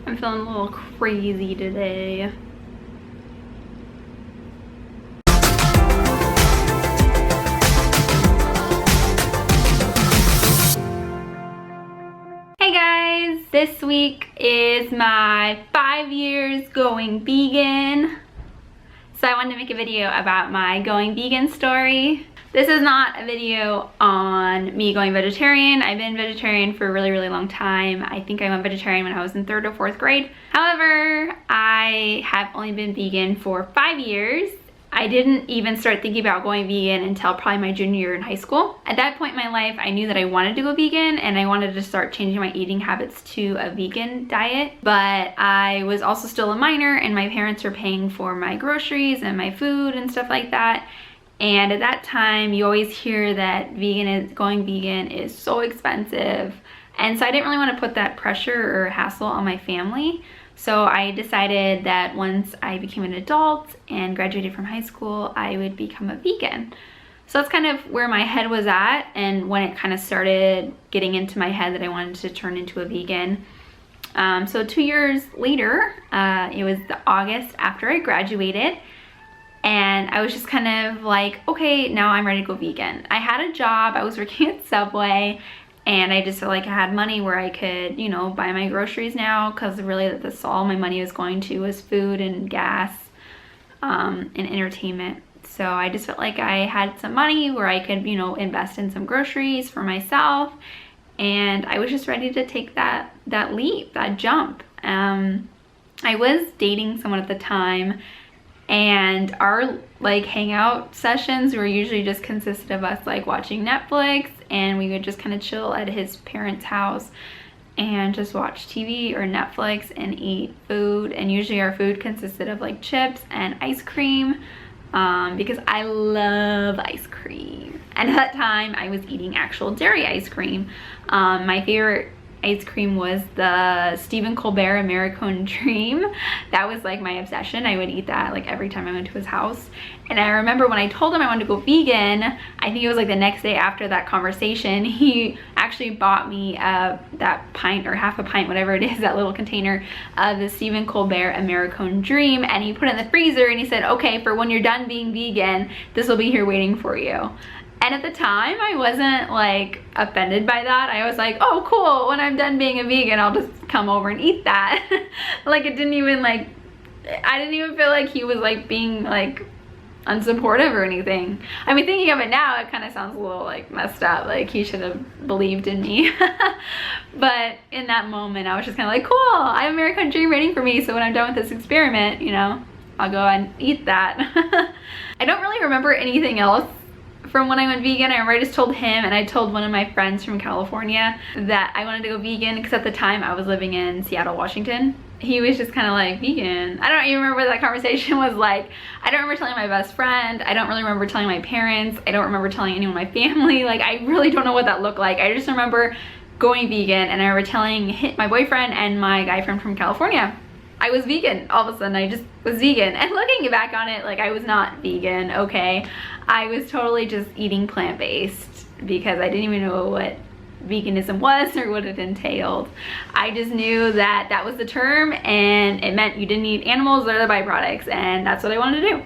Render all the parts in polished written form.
I'm feeling a little crazy today. Hey guys, this week is my 5 years going vegan. So I wanted to make a video about my going vegan story. This is not a video on me going vegetarian. I've been vegetarian for a really long time. I think I went vegetarian when I was in 3rd or 4th grade. However, I have only been vegan for 5 years. I didn't even start thinking about going vegan until probably my junior year in high school. At that point in my life, I knew that I wanted to go vegan and I wanted to start changing my eating habits to a vegan diet. But I was also still a minor and my parents were paying for my groceries and my food and stuff like that. And at that time, you always hear that going vegan is so expensive. And so I didn't really want to put that pressure or hassle on my family. So I decided that once I became an adult and graduated from high school, I would become a vegan. So that's kind of where my head was at and when it kind of started getting into my head that I wanted to turn into a vegan. So 2 years later, it was the August after I graduated. And I was just kind of like, okay, now I'm ready to go vegan. I had a job, I was working at Subway, and I just felt like I had money where I could, you know, buy my groceries now, because really that's all my money was going to was food and gas and entertainment. So I just felt like I had some money where I could, you know, invest in some groceries for myself. And I was just ready to take that leap, that jump. I was dating someone at the time, and our like hangout sessions were usually just consisted of us like watching Netflix, and we would just kind of chill at his parents' house and just watch TV or Netflix and eat food. And usually our food consisted of like chips and ice cream because I love ice cream. And at that time I was eating actual dairy ice cream. My favorite ice cream was the Stephen Colbert American Dream. That was like my obsession. I would eat that like every time I went to his house. And I remember when I told him I wanted to go vegan, I think it was like the next day after that conversation, he actually bought me that pint or half a pint, whatever it is, that little container of the Stephen Colbert American Dream, and he put it in the freezer and he said, okay, for when you're done being vegan, this will be here waiting for you. And at the time, I wasn't like offended by that. I was like, oh cool, when I'm done being a vegan, I'll just come over and eat that. Like it didn't even like, I didn't even feel like he was like being like unsupportive or anything. I mean, thinking of it now, it kind of sounds a little like messed up. Like he should have believed in me. But in that moment, I was just kind of like, cool, I have American Dream waiting for me. So when I'm done with this experiment, you know, I'll go and eat that. I don't really remember anything else from when I went vegan. I remember I just told him, and I told one of my friends from California that I wanted to go vegan because at the time I was living in Seattle, Washington. He was just kind of like, vegan? I don't even remember what that conversation was like. I don't remember telling my best friend. I don't really remember telling my parents. I don't remember telling anyone in my family. Like I really don't know what that looked like. I just remember going vegan, and I remember telling my boyfriend and my guy friend from California I was vegan. All of a sudden I just was vegan. And looking back on it, like I was not vegan, okay? I was totally just eating plant-based because I didn't even know what veganism was or what it entailed. I just knew that that was the term and it meant you didn't eat animals or the byproducts, and that's what I wanted to do.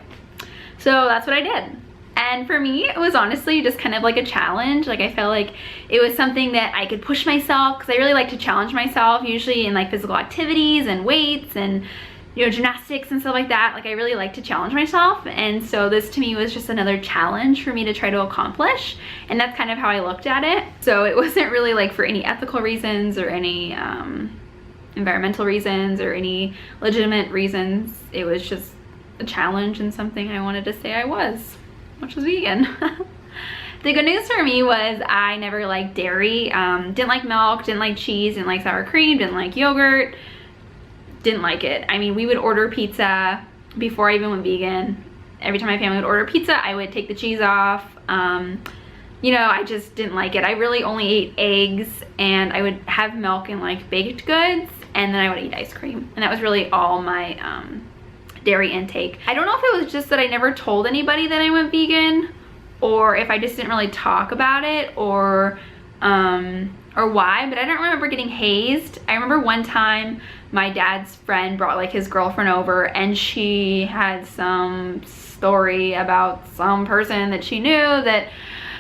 So that's what I did. And for me, it was honestly just kind of like a challenge. Like I felt like it was something that I could push myself, because I really like to challenge myself, usually in like physical activities and weights and, you know, gymnastics and stuff like that. Like I really like to challenge myself. And so this to me was just another challenge for me to try to accomplish. And that's kind of how I looked at it. So it wasn't really like for any ethical reasons or any environmental reasons or any legitimate reasons. It was just a challenge and something I wanted to say I was, which was vegan. The good news for me was I never liked dairy, didn't like milk, didn't like cheese, didn't like sour cream, didn't like yogurt, didn't like it. I mean, we would order pizza before I even went vegan. Every time my family would order pizza, I would take the cheese off. You know, I just didn't like it. I really only ate eggs, and I would have milk and like baked goods, and then I would eat ice cream. And that was really all my dairy intake. I don't know if it was just that I never told anybody that I went vegan, or if I just didn't really talk about it, or or why, but I don't remember getting hazed. I remember one time my dad's friend brought like his girlfriend over, and she had some story about some person that she knew that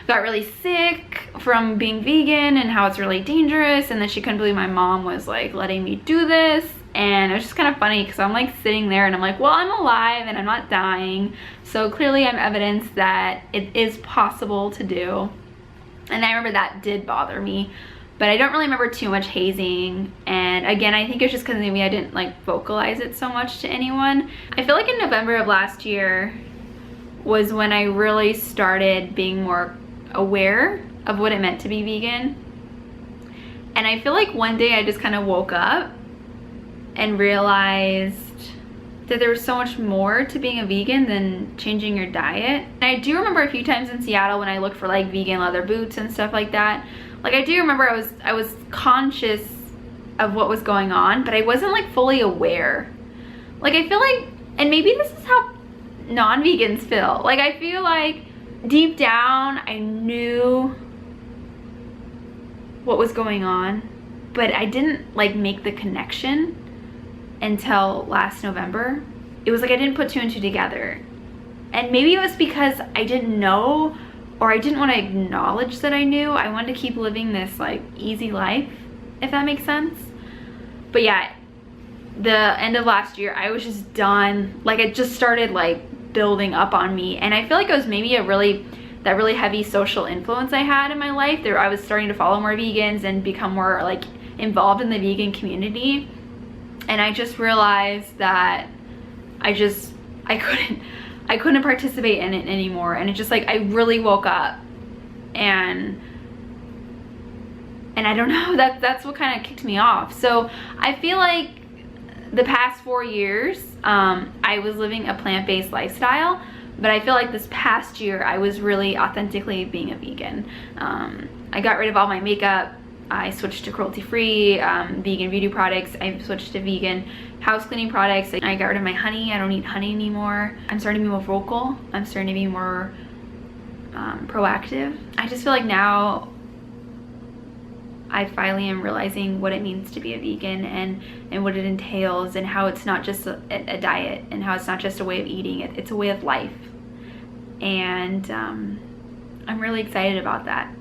got really sick from being vegan and how it's really dangerous, and that she couldn't believe my mom was like letting me do this. And it was just kind of funny because I'm like sitting there and I'm like, well, I'm alive and I'm not dying, so clearly I'm evidence that it is possible to do. And I remember that did bother me, but I don't really remember too much hazing. And again, I think it's just because maybe I didn't like vocalize it so much to anyone. I feel like in November of last year was when I really started being more aware of what it meant to be vegan. And I feel like one day I just kind of woke up and realized that there was so much more to being a vegan than changing your diet. And I do remember a few times in Seattle when I looked for like vegan leather boots and stuff like that. Like I do remember I was conscious of what was going on, but I wasn't like fully aware. Like I feel like, and maybe this is how non-vegans feel. Like I feel like deep down I knew what was going on, but I didn't like make the connection until last November. It was like I didn't put two and two together. And maybe it was because I didn't know, or I didn't want to acknowledge that I knew. I wanted to keep living this like easy life, if that makes sense. But yeah, the end of last year, I was just done. Like it just started like building up on me. And I feel like it was maybe that really heavy social influence I had in my life. I was starting to follow more vegans and become more like involved in the vegan community. And I just realized that I couldn't participate in it anymore. And it just like, I really woke up and I don't know, that's what kind of kicked me off. So I feel like the past 4 years, I was living a plant-based lifestyle, but I feel like this past year, I was really authentically being a vegan. I got rid of all my makeup. I switched to cruelty-free vegan beauty products. I switched to vegan house cleaning products. I got rid of my honey. I don't eat honey anymore. I'm starting to be more vocal. I'm starting to be more proactive. I just feel like now I finally am realizing what it means to be a vegan and what it entails, and how it's not just a diet, and how it's not just a way of eating. It's a way of life. And I'm really excited about that.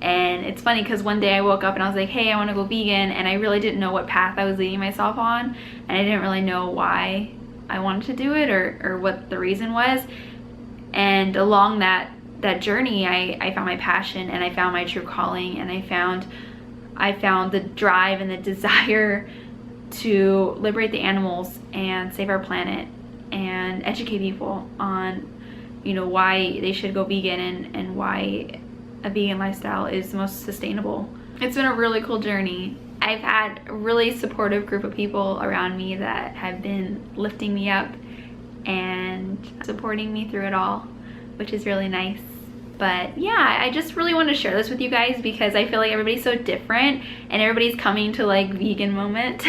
And it's funny because one day I woke up and I was like, hey, I want to go vegan, and I really didn't know what path I was leading myself on, and I didn't really know why I wanted to do it or what the reason was. And along that journey, I found my passion, and I found my true calling, and I found the drive and the desire to liberate the animals and save our planet and educate people on, you know, why they should go vegan and why a vegan lifestyle is the most sustainable. It's been a really cool journey. I've had a really supportive group of people around me that have been lifting me up and supporting me through it all, which is really nice. But yeah, I just really want to share this with you guys because I feel like everybody's so different, and everybody's coming to like vegan moment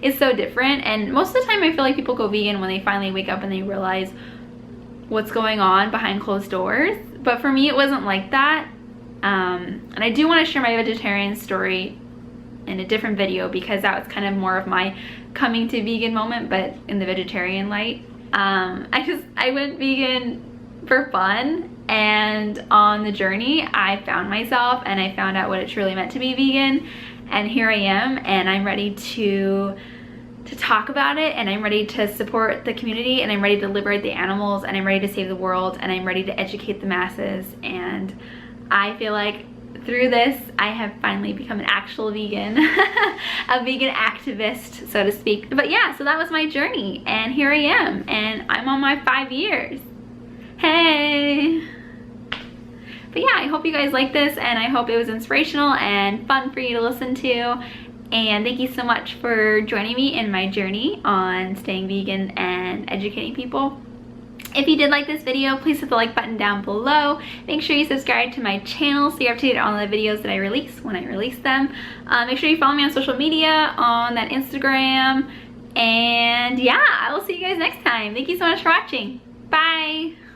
is so different. And most of the time I feel like people go vegan when they finally wake up and they realize what's going on behind closed doors. But for me, it wasn't like that. And I do want to share my vegetarian story in a different video because that was kind of more of my coming to vegan moment, but in the vegetarian light. I went vegan for fun, and on the journey I found myself and I found out what it truly meant to be vegan, and here I am, and I'm ready to talk about it, and I'm ready to support the community, and I'm ready to liberate the animals, and I'm ready to save the world, and I'm ready to educate the masses. And I feel like through this I have finally become an actual vegan, a vegan activist, so to speak. But yeah, so that was my journey, and here I am, and I'm on my 5 years. Hey! But yeah, I hope you guys like this, and I hope it was inspirational and fun for you to listen to. And thank you so much for joining me in my journey on staying vegan and educating people. If you did like this video, please hit the like button down below. Make sure you subscribe to my channel so you're up to date on all the videos that I release when I release them. Make sure you follow me on social media, on that Instagram. And yeah, I will see you guys next time. Thank you so much for watching. Bye!